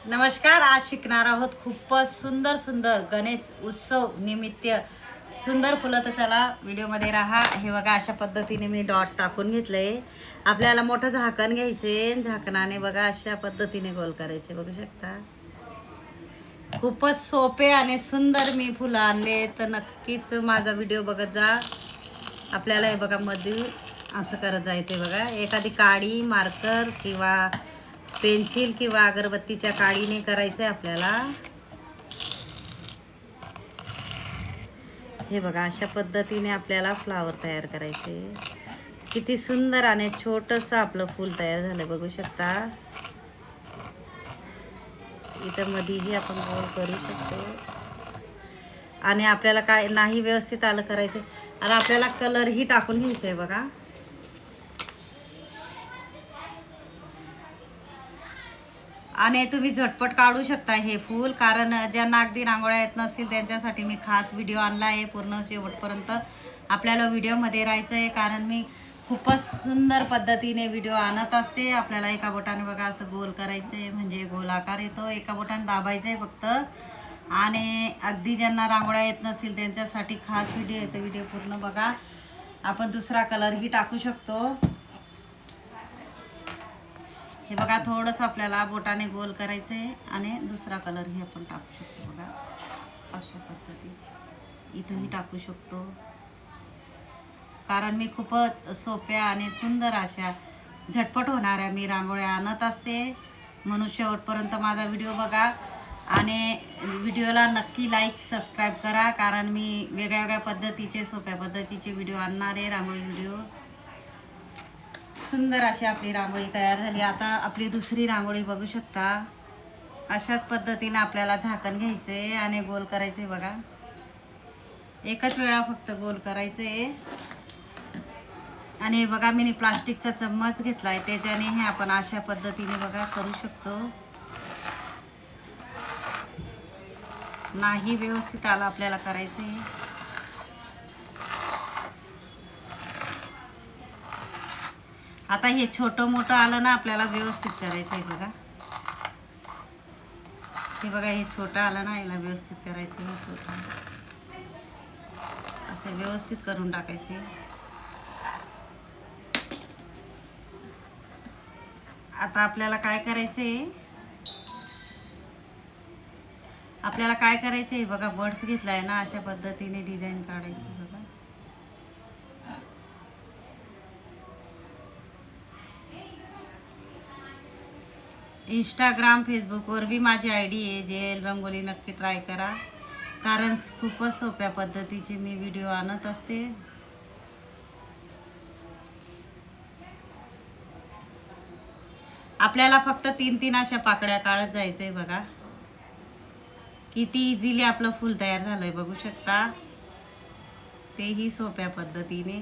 नमस्कार. आज शिकणार आहोत खूपच सुंदर सुंदर गणेश उत्सव निमित्त सुंदर फुलं. तर चला व्हिडिओमध्ये राहा. हे बघा अशा पद्धतीने मी डॉट टाकून घेतलंय. आपल्याला मोठं झाकण घ्यायचे, झाकणाने बघा अशा पद्धतीने गोल करायचे. बघू शकता खूपच सोपे आणि सुंदर मी फुलं आणले. तर नक्कीच माझा व्हिडिओ बघत जा. आपल्याला हे बघा मध्ये असं करत जायचं बघा. एखादी काडी मार्कर किंवा पेन्सिल किंवा अगरबत्तीच्या काडीने करायचं आहे आपल्याला. हे बघा अशा पद्धतीने आपल्याला फ्लावर तयार करायचे. किती सुंदर आणि छोटंसं आपलं फूल तयार झालं बघू शकता. इथं मध्येही आपण गोल करू शकतो. आणि आपल्याला काय नाही व्यवस्थित आलं करायचं आणि आपल्याला कलरही टाकून घ्यायचं आहे बघा. आणि तुम्ही झटपट काढू शकता हे फूल, कारण ज्यांना अगदी रांगोळ्या येत नसतील त्यांच्यासाठी मी खास व्हिडिओ आणला आहे. पूर्ण शेवटपर्यंत आपल्याला व्हिडिओमध्ये राहायचं आहे, कारण मी खूपच सुंदर पद्धतीने व्हिडिओ आणत असते. आपल्याला एका बोटाने बघा असं गोल करायचं आहे, म्हणजे गोलाकार येतो. एका बोटाने दाबायचं आहे फक्त. आणि अगदी ज्यांना रांगोळ्या येत नसतील त्यांच्यासाठी खास व्हिडिओ येतो. व्हिडिओ पूर्ण बघा. आपण दुसरा कलरही टाकू शकतो. हे बघा थोडंसं आपल्याला बोटाने गोल करायचं आहे आणि दुसरा कलरही आपण टाकू शकतो बघा. अशा पद्धतीने इथंही टाकू शकतो, कारण मी खूपच सोप्या आणि सुंदर अशा झटपट होणाऱ्या मी रांगोळ्या आणत असते. म्हणून शेवटपर्यंत माझा व्हिडिओ बघा आणि व्हिडिओला नक्की लाईक सबस्क्राईब करा, कारण मी वेगळ्या वेगळ्या पद्धतीचे सोप्या पद्धतीचे व्हिडिओ आणणार आहे. रांगोळी व्हिडिओ सुंदर अशी आपली रांगोळी तयार झाली. आता आपली दुसरी रांगोळी बघू शकता. अशाच पद्धतीने आपल्याला झाकण घ्यायचे आणि गोल करायचे बघा. एकच वेळा फक्त गोल करायचे. आणि बघा मी प्लास्टिकचा चम्मच घेतलाय, त्याच्याने हे आपण अशा पद्धतीने बघा करू शकतो. नाही व्यवस्थित आलं आपल्याला करायचे. आता हे छोटं मोठं आलं ना, आपल्याला व्यवस्थित करायचं आहे बघा. हे बघा हे छोटं आलं ना, याला व्यवस्थित करायचं. हे छोटं असं व्यवस्थित करून टाकायचे. आता आपल्याला काय करायचंय, आपल्याला काय करायचंय बघा. बर्ड्स घेतलाय ना, अशा पद्धतीने डिझाईन काढायची बघा. इंस्टाग्राम फेसबुकवर बी माझी ID आहे, जेल रंगोली. नक्की ट्राय करा, कारण खूपच सोप्या पद्धतीचे मी व्हिडिओ आणत असते. आपल्याला फक्त 3-3 अशा पाकड्या काढत जायचंय बघा. किती इझिली आपलं फूल तयार झालंय बघू शकता, तेही सोप्या पद्धतीने.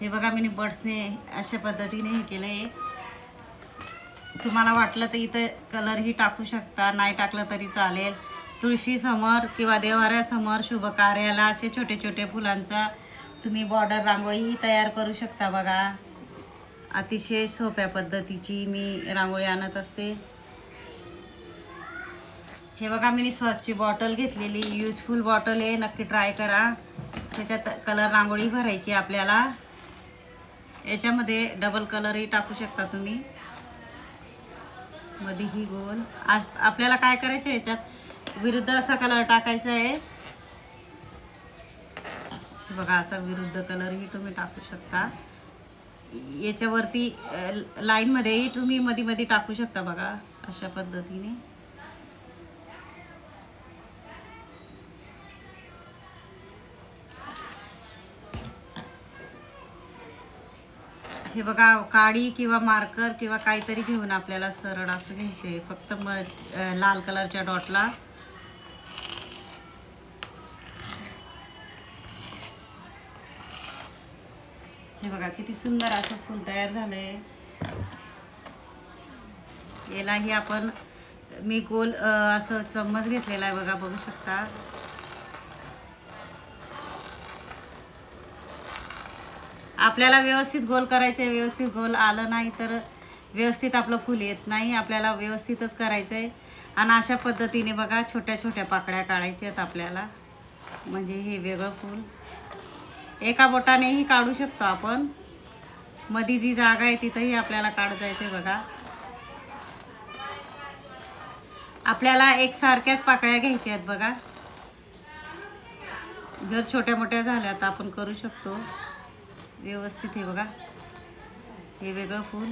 हे बघा मी बर्ड्सने अशा पद्धतीने हे केलंय. तुम्हाला वाटलं तर इथं कलरही टाकू शकता, नाही टाकलं तरी चालेल. तुळशीसमोर किंवा देवाऱ्यासमोर शुभ कार्याला असे छोटे छोटे फुलांचा तुम्ही बॉर्डर रांगोळीही तयार करू शकता बघा. अतिशय सोप्या पद्धतीची मी रांगोळी आणत असते. हे बघा मी स्वच्छची बॉटल घेतलेली, युजफुल बॉटल आहे. नक्की ट्राय करा. त्याच्यात कलर रांगोळी भरायची आपल्याला. याच्यामध्ये डबल कलरही टाकू शकता तुम्ही. मध्येही गोल. आपल्याला काय करायचं आहे, याच्यात विरुद्ध असा कलर टाकायचा आहे बघा. असा विरुद्ध कलरही तुम्ही टाकू शकता. याच्यावरती लाईनमध्येही तुम्ही मध्ये मध्ये टाकू शकता बघा, अशा पद्धतीने. हे बघा काडी किंवा मार्कर किंवा काहीतरी घेऊन आपल्याला सरळ असं घ्यायचंय फक्त लाल कलरच्या डॉटला. हे बघा किती सुंदर असं फूल तयार झालंय. यालाही आपण मी गोल असं चम्मच घेतलेला आहे बघा, बघू शकता. आपल्याला व्यवस्थित गोल करायचे. व्यवस्थित गोल आलं नाही तर व्यवस्थित आपलं फूल येत नाही. आपल्याला व्यवस्थितच करायचं आहे. आणि अशा पद्धतीने बघा छोट्या छोट्या पाकळ्या काढायच्या आहेत आपल्याला. म्हणजे हे वेगळं फूल एका बोटानेही काढू शकतो आपण. मध्ये जी जागा आहे तिथंही आपल्याला काढू जायचं आहे बघा. आपल्याला एकसारख्याच पाकळ्या घ्यायच्या आहेत बघा. जर छोट्या मोठ्या झाल्या तर आपण करू शकतो व्यवस्थित. हे बघा हे वेगळं फूल.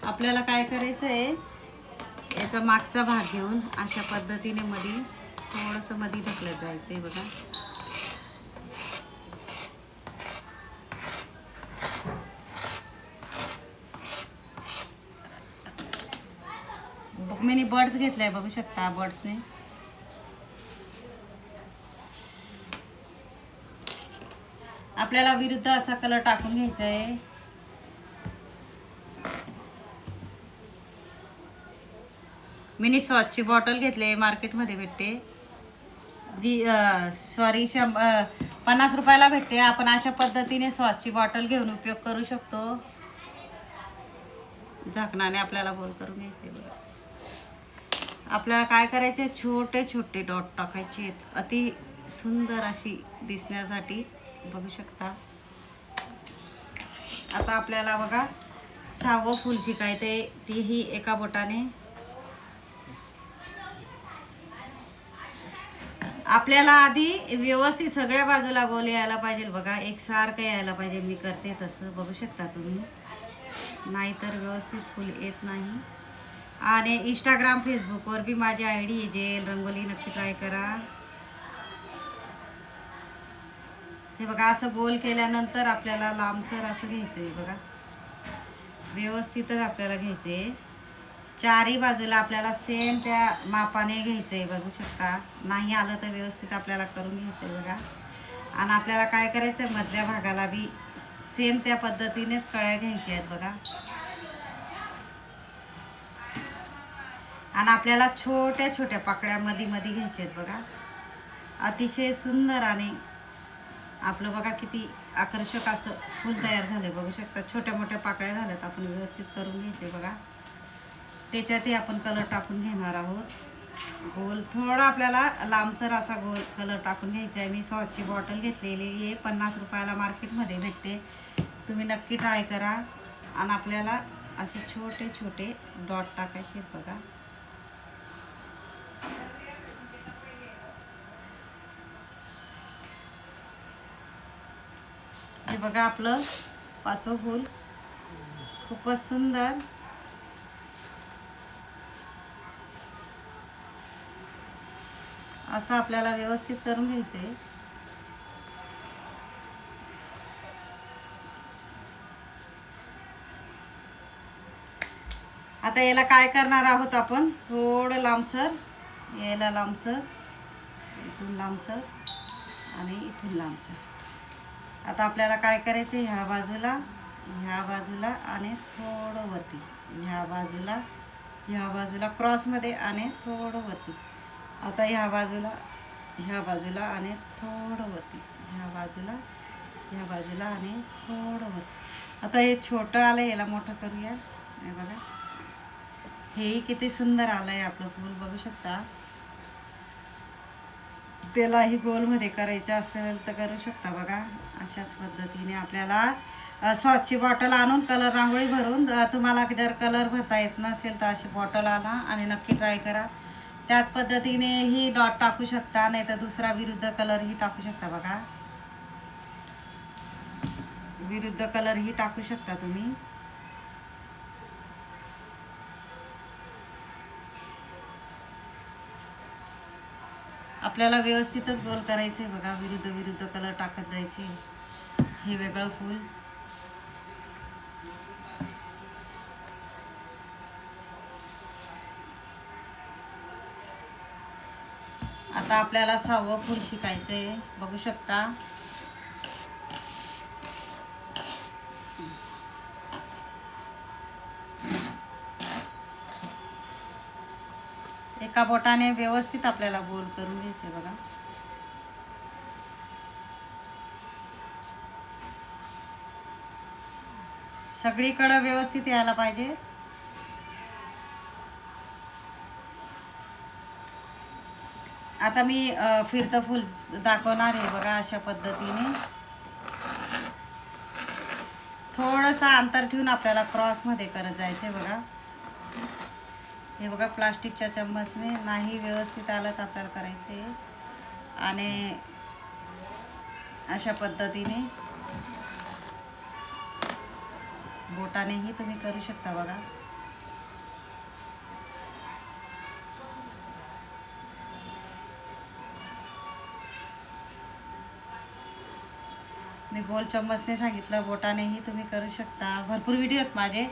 आपल्याला काय करायचं आहे, याचा मागचा भाग घेऊन अशा पद्धतीने मध्ये थोडंसं मध्ये ढकलत जायचं आहे बघा. मी बर्ड्स घेतलाय बघू शकता. बर्ड्सने आपल्याला विरुद्ध असा कलर टाकून घ्यायचा आहे. मिनी सॉसची बॉटल घेतली, मार्केटमध्ये भेटते. सॉरी 50 रुपयाला भेटते. आपण अशा पद्धतीने सॉसची बॉटल घेऊन उपयोग करू शकतो. झाकणाने आपल्याला गोल करून घ्यायचे बघा. आपल्याला काय करायचे, छोटे छोटे डॉट टाकायचे आहेत अति सुंदर अशी दिसण्यासाठी. बघू शकता. आता आपल्याला बघा 6वं फूल शिकायचे. तीही एका बोटाने. आपल्याला आधी व्यवस्थित सगळ्या बाजूला गोल यायला पाहिजे बघा. एकसारखं यायला पाहिजे. मी करते तसं बघू शकता तुम्ही. नाहीतर व्यवस्थित फूल येत नाही. आणि इंस्टाग्राम फेसबुकवर बी माझी ID आहे जेल रंगोली, नक्की ट्राय करा. हे बघा असं गोल केल्यानंतर आपल्याला लांबसर असं घ्यायचं आहे बघा. व्यवस्थितच आपल्याला घ्यायचं आहे. चारही बाजूला आपल्याला सेम त्या मापाने घ्यायचं आहे. बघू शकता. नाही आलं तर व्यवस्थित आपल्याला करून घ्यायचं आहे बघा. आणि आपल्याला काय करायचं आहे, मधल्या भागाला बी सेम त्या पद्धतीनेच कळ्या घ्यायच्या आहेत बघा. आणि आपल्याला छोट्या छोट्या पाकळ्या मध्ये घ्यायच्या आहेत बघा. अतिशय सुंदर आणि आपलं बघा किती आकर्षक असं फूल तयार झालं. बघू शकता. छोट्या मोठ्या पाकळ्या झाल्यात. आपण व्यवस्थित करून घ्यायचे बघा. त्याच्यातही आपण कलर टाकून घेणार आहोत. गोल थोडा आपल्याला लांबसर असा गोल कलर टाकून घ्यायचा आहे. मी सॉसची बॉटल घेतलेली आहे. 50 रुपयाला मार्केटमध्ये भेटते. तुम्ही नक्की ट्राय करा. आणि आपल्याला असे छोटे छोटे डॉट टाकायचे आहेत बघा. हे बघा आपलं 5वं फूल खूपच सुंदर. असं आपल्याला व्यवस्थित करून घ्यायचं आहे. आता याला काय करणार आहोत आपण, थोडं लांबसर यायला, लांबसर इथून लांबसर आणि इथून लांबसर. आता आपल्याला काय करायचं, ह्या बाजूला आणि थोडं वरती, ह्या बाजूला क्रॉसमध्ये आणि थोडं वरती. आता ह्या बाजूला आणि थोडं वरती, ह्या बाजूला आणि थोडं वरती. आता हे छोटं आलं, याला मोठं करूया. हे बघा, हेही किती सुंदर आलंय आपलं फूल. बघू शकता. त्यालाही गोलमध्ये करायचं असेल तर करू शकता बघा. अशाच पद्धतीने आपल्याला सॉसची बॉटल आणून कलर रांगोळी भरून, तुम्हाला जर कलर भरता येत नसेल तर अशी बॉटल आणा आणि नक्की ट्राय करा. त्याच पद्धतीने ही डॉट टाकू शकता, नाही तर दुसरा विरुद्ध कलरही टाकू शकता बघा. विरुद्ध कलरही टाकू शकता तुम्ही. आपल्याला व्यवस्थितच गोल करायचं आहे बघा. विरुद्ध कलर टाकत जायचे. हे वेगळं फूल. आता आपल्याला 6वं फूल शिकायचं आहे. बघू शकता. एका बोटाने व्यवस्थित आपल्याला गोल करून घ्यायचे बघा. सगळीकडं व्यवस्थित यायला पाहिजे. आता मी फिरतं फूल दाखवणार आहे बघा. अशा पद्धतीने थोडंसं अंतर ठेवून आपल्याला क्रॉसमध्ये करत जायचं आहे बघा. हे बघा प्लास्टिकच्या चम्मचने नाही व्यवस्थित आलं तर आपल्याला करायचं आहे. आणि अशा पद्धतीने बोटानेही तुम्ही करू शकता बघा. मी गोल चम्मचने सांगितलं, बोटानेही तुम्ही करू शकता. भरपूर व्हिडिओ आहेत माझे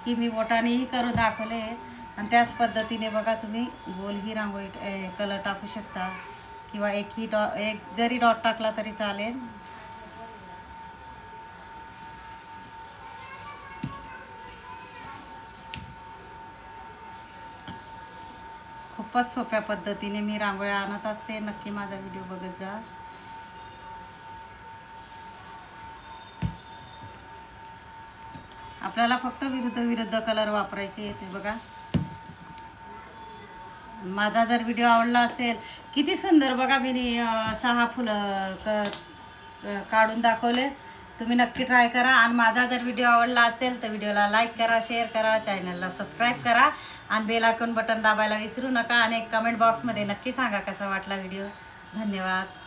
की मी बोटानेही करून दाखवले. आणि त्याच पद्धतीने बघा तुम्ही गोलही रांगोळी कलर टाकू शकता किंवा एक जरी डॉट टाकला तरी चालेल. खूपच सोप्या पद्धतीने मी रांगोळ्या आणत असते. नक्की माझा व्हिडिओ बघत जा. आपल्याला फक्त विरुद्ध कलर वापरायचे येते बघा. माझा जर व्हिडिओ आवडला असेल, किती सुंदर बघा मी 6 फुलं काढून दाखवले. तुम्ही नक्की ट्राय करा. आणि माझा जर व्हिडिओ आवडला असेल तर व्हिडिओला लाईक करा, शेअर करा, चॅनलला सबस्क्राईब करा आणि बेल आयकॉन बटन दाबायला विसरू नका. आणि कमेंट बॉक्समध्ये नक्की सांगा कसा वाटला व्हिडिओ. धन्यवाद.